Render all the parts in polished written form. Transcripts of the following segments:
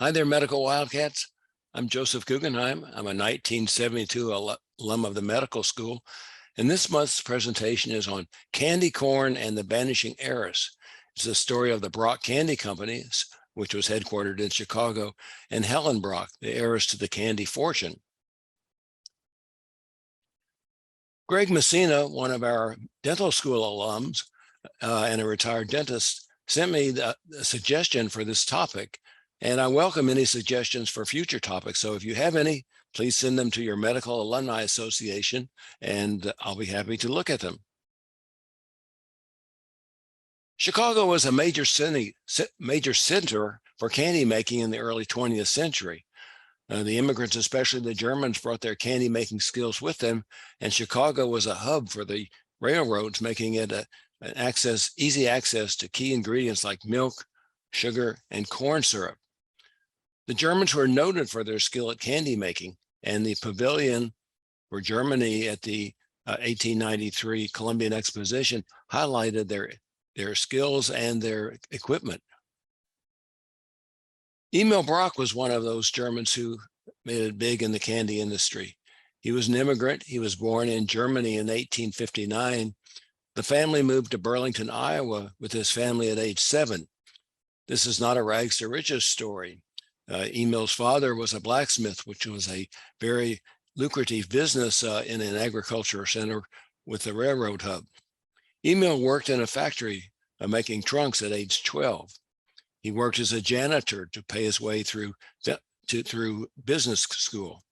Hi there, Medical Wildcats. I'm Joseph Guggenheim. I'm a 1972 alum of the medical school, and this month's presentation is on candy corn and the Vanishing Heiress. It's the story of the Brach Candy Company, which was headquartered in Chicago, and Helen Brach, the heiress to the candy fortune. Greg Messina, one of our dental school alums and a retired dentist, sent me a suggestion for this topic. And I welcome any suggestions for future topics. So if you have any, please send them to your Medical Alumni Association, and I'll be happy to look at them. Chicago was a major center for candy making in the early 20th century. The immigrants, especially the Germans, brought their candy making skills with them, and Chicago was a hub for the railroads, making it easy access to key ingredients like milk, sugar, and corn syrup. The Germans were noted for their skill at candy making, and the pavilion for Germany at the 1893 Columbian Exposition highlighted their skills and their equipment. Emil Brach was one of those Germans who made it big in the candy industry. He was an immigrant. He was born in Germany in 1859. The family moved to Burlington, Iowa with his family at age 7. This is not a rags to riches story. Emil's father was a blacksmith, which was a very lucrative business in an agricultural center with the railroad hub. Emil worked in a factory making trunks at age 12. He worked as a janitor to pay his way through business school.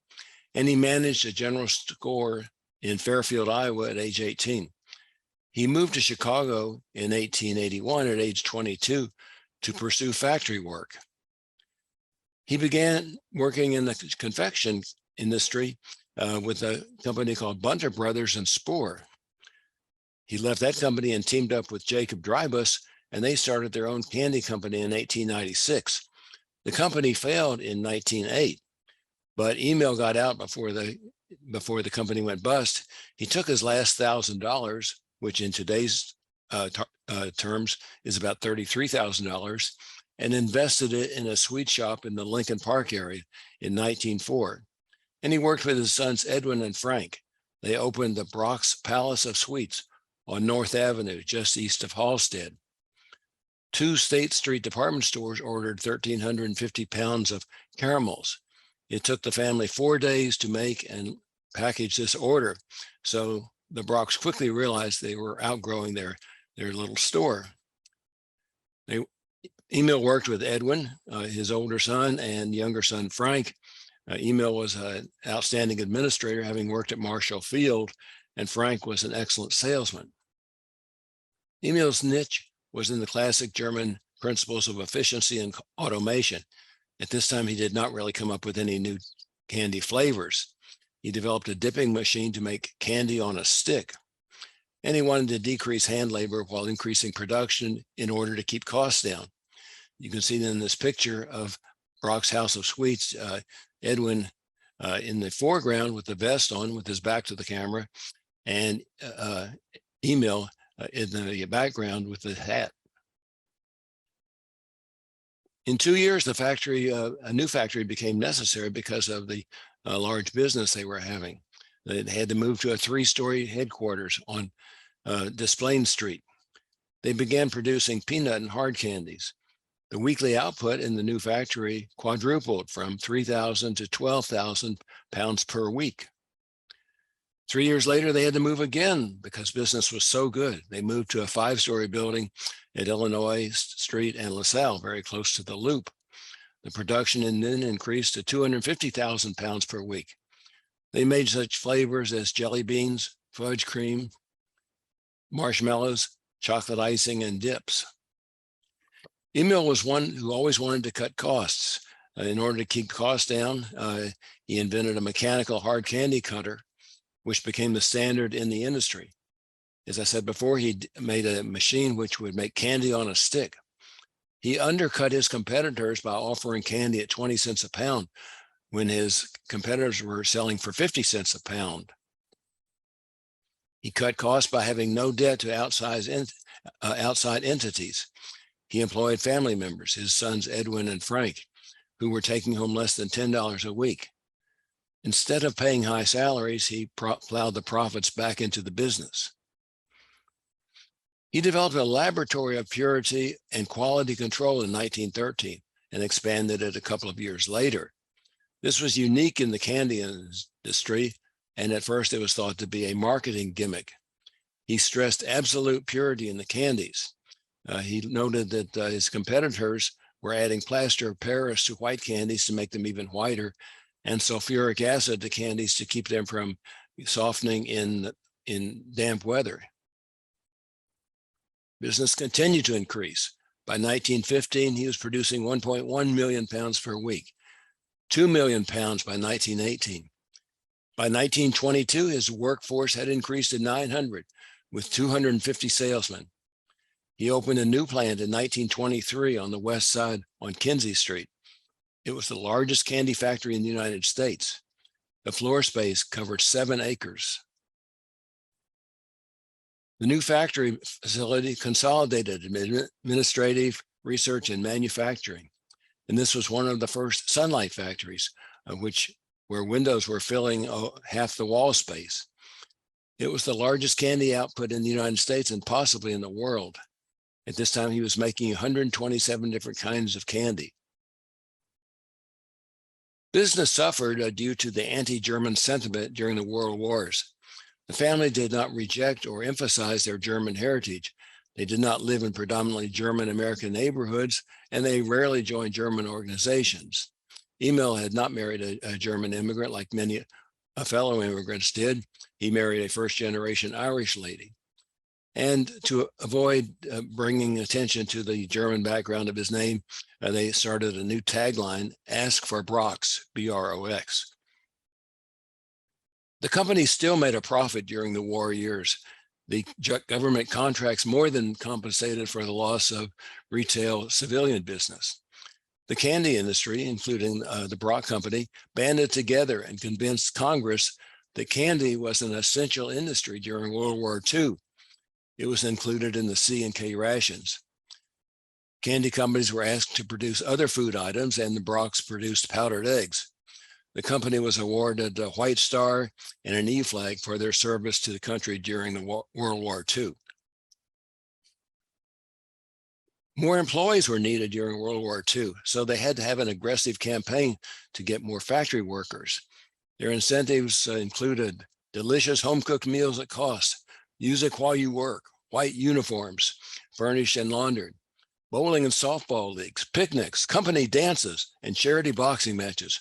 And he managed a general store in Fairfield, Iowa at age 18. He moved to Chicago in 1881 at age 22 to pursue factory work. He began working in the confection industry with a company called Bunter Brothers and Spoor. He left that company and teamed up with Jacob Drybus, and they started their own candy company in 1896. The company failed in 1908, but Emil got out before the company went bust. He took his last $1,000, which in today's terms is about $33,000, and invested it in a sweet shop in the Lincoln Park area in 1904. And he worked with his sons, Edwin and Frank. They opened the Brach's Palace of Sweets on North Avenue, just east of Halstead. 2 State Street department stores ordered 1,350 pounds of caramels. It took the family 4 days to make and package this order. So the Brachs quickly realized they were outgrowing their little store. Emil worked with Edwin, his older son, and younger son, Frank. Emil was an outstanding administrator, having worked at Marshall Field, and Frank was an excellent salesman. Emil's niche was in the classic German principles of efficiency and automation. At this time, he did not really come up with any new candy flavors. He developed a dipping machine to make candy on a stick, and he wanted to decrease hand labor while increasing production in order to keep costs down. You can see in this picture of Brach's House of Sweets, Edwin in the foreground with the vest on, with his back to the camera, and Emil in the background with the hat. In 2 years, the factory, a new factory became necessary because of the large business they were having. They had to move to a 3-story headquarters on Desplaines Street. They began producing peanut and hard candies. The weekly output in the new factory quadrupled from 3,000 to 12,000 pounds per week. 3 years later, they had to move again because business was so good. They moved to a 5-story building at Illinois Street and LaSalle, very close to the Loop. The production then increased to 250,000 pounds per week. They made such flavors as jelly beans, fudge cream, marshmallows, chocolate icing, and dips. Emil was one who always wanted to cut costs. In order to keep costs down, he invented a mechanical hard candy cutter, which became the standard in the industry. As I said before, he made a machine which would make candy on a stick. He undercut his competitors by offering candy at 20 cents a pound when his competitors were selling for 50 cents a pound. He cut costs by having no debt to outside entities. He employed family members, his sons, Edwin and Frank. who were taking home less than $10 a week. Instead of paying high salaries, he plowed the profits back into the business. He developed a laboratory of purity and quality control in 1913 and expanded it a couple of years later. This was unique in the candy industry, and at first it was thought to be a marketing gimmick. He stressed absolute purity in the candies. He noted that his competitors were adding plaster of Paris to white candies to make them even whiter, and sulfuric acid to candies to keep them from softening in damp weather. Business continued to increase. By 1915, he was producing 1.1 million pounds per week, 2 million pounds by 1918. By 1922, his workforce had increased to 900 with 250 salesmen. He opened a new plant in 1923 on the west side on Kinsey Street. It was the largest candy factory in the United States. The floor space covered 7 acres. The new factory facility consolidated administrative, research, and manufacturing. And this was one of the first sunlight factories, where windows were filling half the wall space. It was the largest candy output in the United States and possibly in the world. At this time, he was making 127 different kinds of candy. Business suffered due to the anti-German sentiment during the World Wars. The family did not reject or emphasize their German heritage. They did not live in predominantly German-American neighborhoods, and they rarely joined German organizations. Emil had not married a German immigrant like many fellow immigrants did. He married a first-generation Irish lady. And to avoid bringing attention to the German background of his name, they started a new tagline, "Ask for Brox," B-R-O-X. The company still made a profit during the war years. The government contracts more than compensated for the loss of retail civilian business. The candy industry, including the Brach Company, banded together and convinced Congress that candy was an essential industry during World War II. It was included in the C and K rations. Candy companies were asked to produce other food items, and the Brachs produced powdered eggs. The company was awarded a White Star and an E flag for their service to the country during the World War II. More employees were needed during World War II, so they had to have an aggressive campaign to get more factory workers. Their incentives included delicious home-cooked meals at cost, music while you work, white uniforms, furnished and laundered, bowling and softball leagues, picnics, company dances, and charity boxing matches.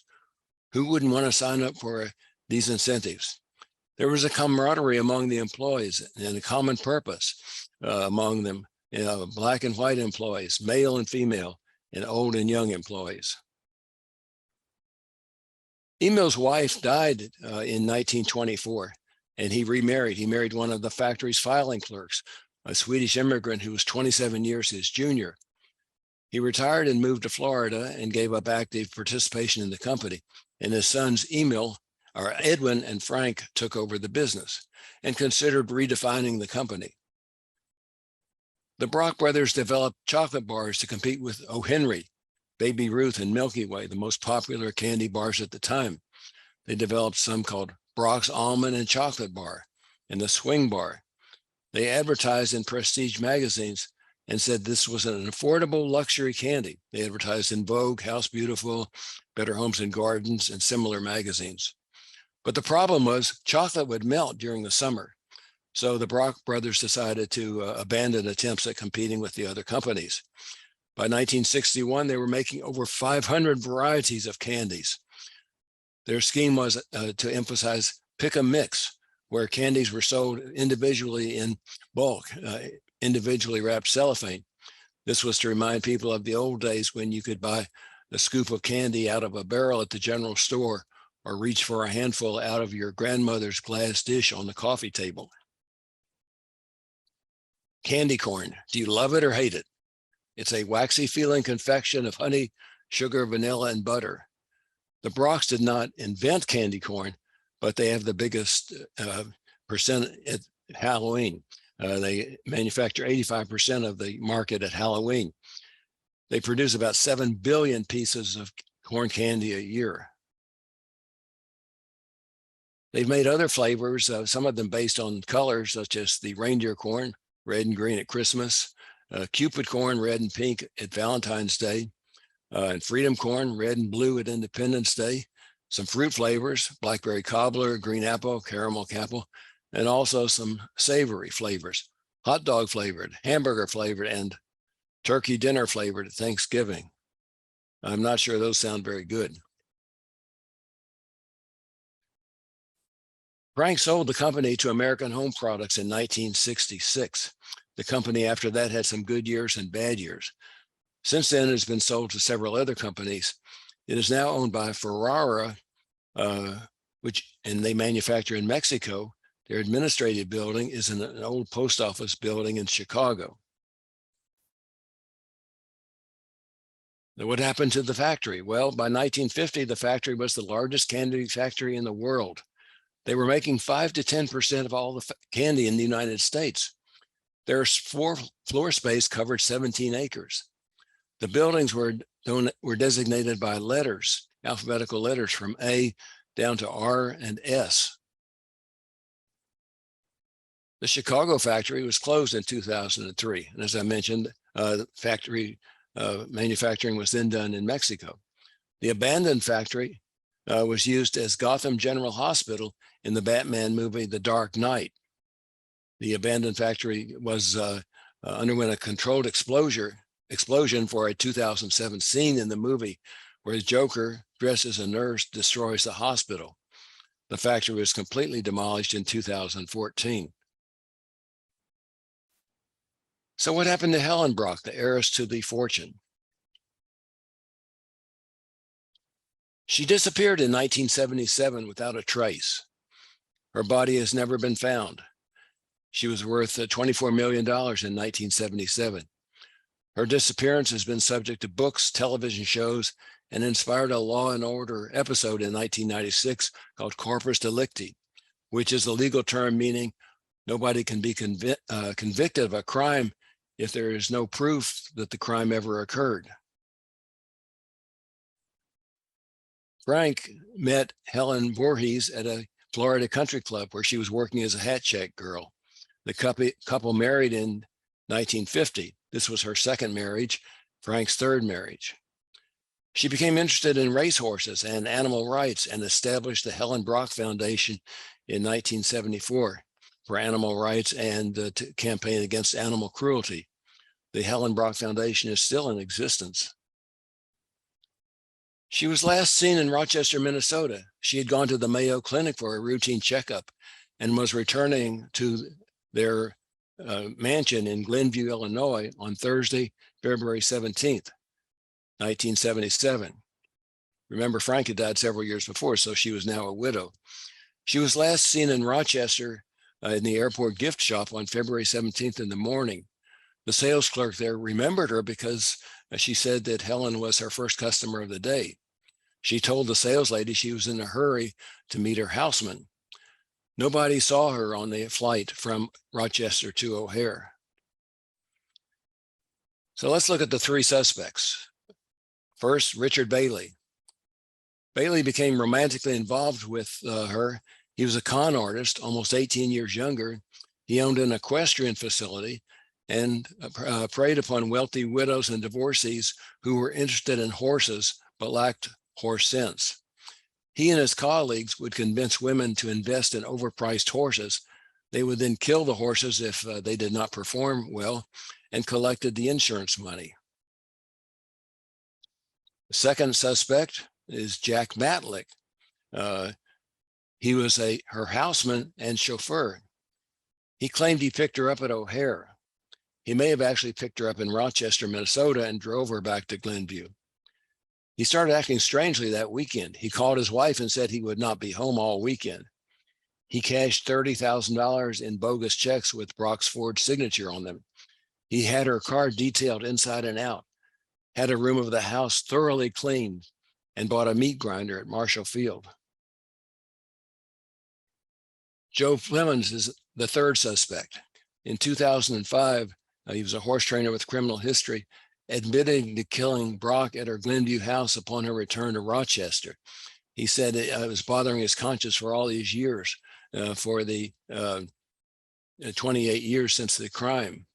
Who wouldn't want to sign up for these incentives? There was a camaraderie among the employees and a common purpose among them, Black and white employees, male and female, and old and young employees. Emil's wife died in 1924, and he remarried. He married one of the factory's filing clerks, a Swedish immigrant who was 27 years his junior. He retired and moved to Florida and gave up active participation in the company. And his sons, Edwin and Frank, took over the business and considered redefining the company. The Brach brothers developed chocolate bars to compete with O. Henry, Baby Ruth, and Milky Way, the most popular candy bars at the time. They developed some called Brach's Almond and Chocolate Bar and the Swing Bar. They advertised in prestige magazines and said this was an affordable luxury candy. They advertised in Vogue, House Beautiful, Better Homes and Gardens, and similar magazines. But the problem was chocolate would melt during the summer. So the Brach brothers decided to abandon attempts at competing with the other companies. By 1961, they were making over 500 varieties of candies. Their scheme was to emphasize pick a mix, where candies were sold individually in bulk, individually wrapped cellophane. This was to remind people of the old days when you could buy a scoop of candy out of a barrel at the general store or reach for a handful out of your grandmother's glass dish on the coffee table. Candy corn, do you love it or hate it? It's a waxy feeling confection of honey, sugar, vanilla, and butter. The Brachs did not invent candy corn, but they have the biggest percent at Halloween. They manufacture 85% of the market at Halloween. They produce about 7 billion pieces of corn candy a year. They've made other flavors, some of them based on colors, such as the reindeer corn, red and green at Christmas, Cupid corn, red and pink at Valentine's Day, and freedom corn, red and blue at Independence Day. Some fruit flavors, blackberry cobbler, green apple, caramel apple, and also some savory flavors, hot dog flavored, hamburger flavored, and turkey dinner flavored at Thanksgiving. I'm not sure those sound very good. Frank sold the company to American Home Products in 1966. The company after that had some good years and bad years. Since then, it's been sold to several other companies. It is now owned by Ferrara, and they manufacture in Mexico. Their administrative building is in an old post office building in Chicago. Now, what happened to the factory? Well, by 1950, the factory was the largest candy factory in the world. They were making 5 to 10% of all the candy in the United States. Their floor space covered 17 acres. The buildings were designated by letters, alphabetical letters from A down to R and S. The Chicago factory was closed in 2003. And as I mentioned, factory manufacturing was then done in Mexico. The abandoned factory was used as Gotham General Hospital in the Batman movie, The Dark Knight. The abandoned factory was underwent a controlled explosion for a 2007 scene in the movie where Joker, dressed as a nurse, destroys the hospital. The factory was completely demolished in 2014. So what happened to Helen Brach, the heiress to the fortune? She disappeared in 1977 without a trace. Her body has never been found. She was worth $24 million in 1977. Her disappearance has been subject to books, television shows, and inspired a Law and Order episode in 1996 called Corpus Delicti, which is a legal term meaning nobody can be convicted of a crime if there is no proof that the crime ever occurred. Frank met Helen Voorhees at a Florida country club where she was working as a hat check girl. The couple married in 1950. This was her second marriage, Frank's third marriage. She became interested in racehorses and animal rights and established the Helen Brach Foundation in 1974 for animal rights and to campaign against animal cruelty. The Helen Brach Foundation is still in existence. She was last seen in Rochester, Minnesota. She had gone to the Mayo Clinic for a routine checkup and was returning to their mansion in Glenview, Illinois on Thursday, February 17th, 1977. Remember, Frank had died several years before, so she was now a widow. She was last seen in Rochester in the airport gift shop on February 17th in the morning. The sales clerk there remembered her because she said that Helen was her first customer of the day. She told the sales lady she was in a hurry to meet her houseman. Nobody saw her on the flight from Rochester to O'Hare. So let's look at the three suspects. First, Richard Bailey. Bailey became romantically involved with her. He was a con artist, almost 18 years younger. He owned an equestrian facility and preyed upon wealthy widows and divorcees who were interested in horses but lacked horse sense. He and his colleagues would convince women to invest in overpriced horses. They would then kill the horses if they did not perform well and collected the insurance money. The second suspect is Jack Matlick. He was her houseman and chauffeur. He claimed he picked her up at O'Hare. He may have actually picked her up in Rochester, Minnesota, and drove her back to Glenview. He started acting strangely that weekend. He called his wife and said he would not be home all weekend. He cashed $30,000 in bogus checks with Brach's forged signature on them. He had her car detailed inside and out, had a room of the house thoroughly cleaned, and bought a meat grinder at Marshall Field. Joe Flemons is the third suspect. In 2005, he was a horse trainer with criminal history, admitting to killing Brach at her Glenview house upon her return to Rochester. He said it was bothering his conscience for all these years, for the 28 years since the crime.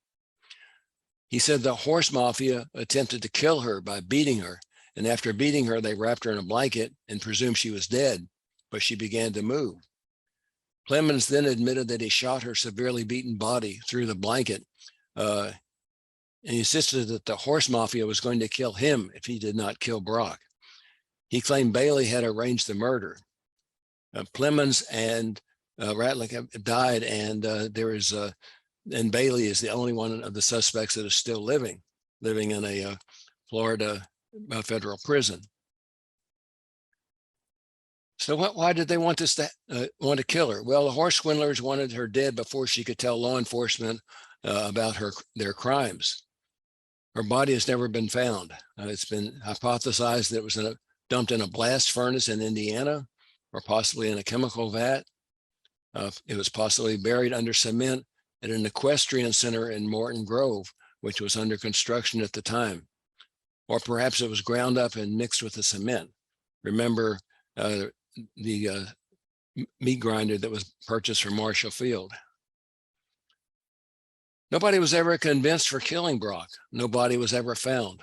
He said the horse mafia attempted to kill her by beating her. And after beating her, they wrapped her in a blanket and presumed she was dead, but she began to move. Clemens then admitted that he shot her severely beaten body through the blanket, and he insisted that the horse mafia was going to kill him if he did not kill Brach. He claimed Bailey had arranged the murder. Clemens and Ratliff have died, and and Bailey is the only one of the suspects that is still living in a Florida federal prison. So why did they want to kill her? Well, the horse swindlers wanted her dead before she could tell law enforcement about their crimes. Her body has never been found. It's been hypothesized that it was dumped in a blast furnace in Indiana, or possibly in a chemical vat. It was possibly buried under cement at an equestrian center in Morton Grove, which was under construction at the time. Or perhaps it was ground up and mixed with the cement. Remember the meat grinder that was purchased from Marshall Field. Nobody was ever convinced for killing Brach. Nobody was ever found.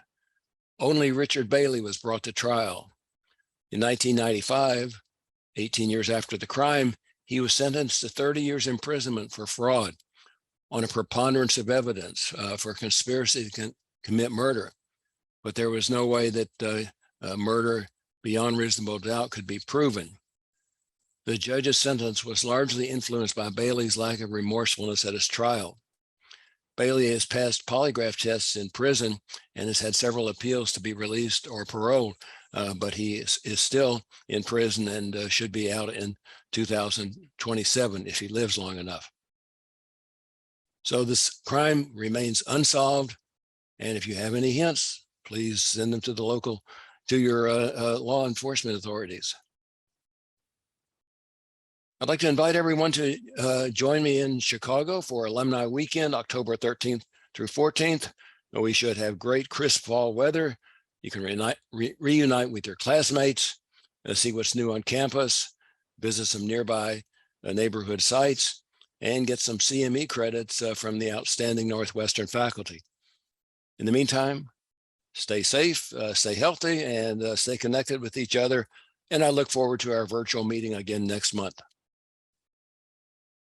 Only Richard Bailey was brought to trial. In 1995, 18 years after the crime, he was sentenced to 30 years imprisonment for fraud on a preponderance of evidence for conspiracy to commit murder. But there was no way that murder beyond reasonable doubt could be proven. The judge's sentence was largely influenced by Bailey's lack of remorsefulness at his trial. Bailey has passed polygraph tests in prison and has had several appeals to be released or paroled, but he is still in prison and should be out in 2027 if he lives long enough. So this crime remains unsolved, and if you have any hints, please send them to your law enforcement authorities. I'd like to invite everyone to join me in Chicago for Alumni Weekend, October 13th through 14th. We should have great crisp fall weather. You can reunite with your classmates, see what's new on campus, visit some nearby neighborhood sites, and get some CME credits from the outstanding Northwestern faculty. In the meantime, stay safe, stay healthy, and stay connected with each other. And I look forward to our virtual meeting again next month.